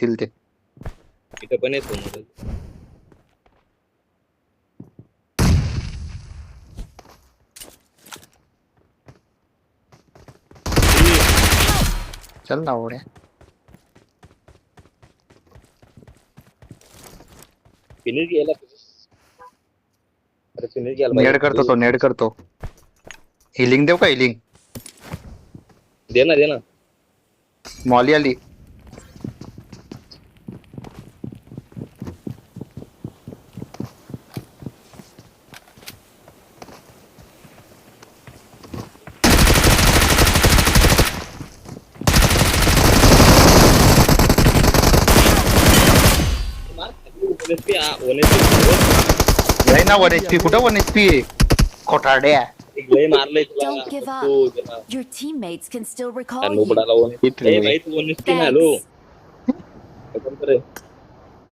येतील ते. इथं पण येतो मग. चल ना उड्या. फिनिश गेला. अरे फिनिश गेला नेड करतो तो, नेड करतो. हिलिंग देऊ का हिलिंग? दे ना दे ना. मॉली आली. नाही ना 1 HP कुठं 1 HP खोटाड्या. लय मारलंय Don't give up. तुला. Your teammates can still recall you. नुबडाला 1 इथले. भाई तू 1 HP ना लो. Thanks. कोण करे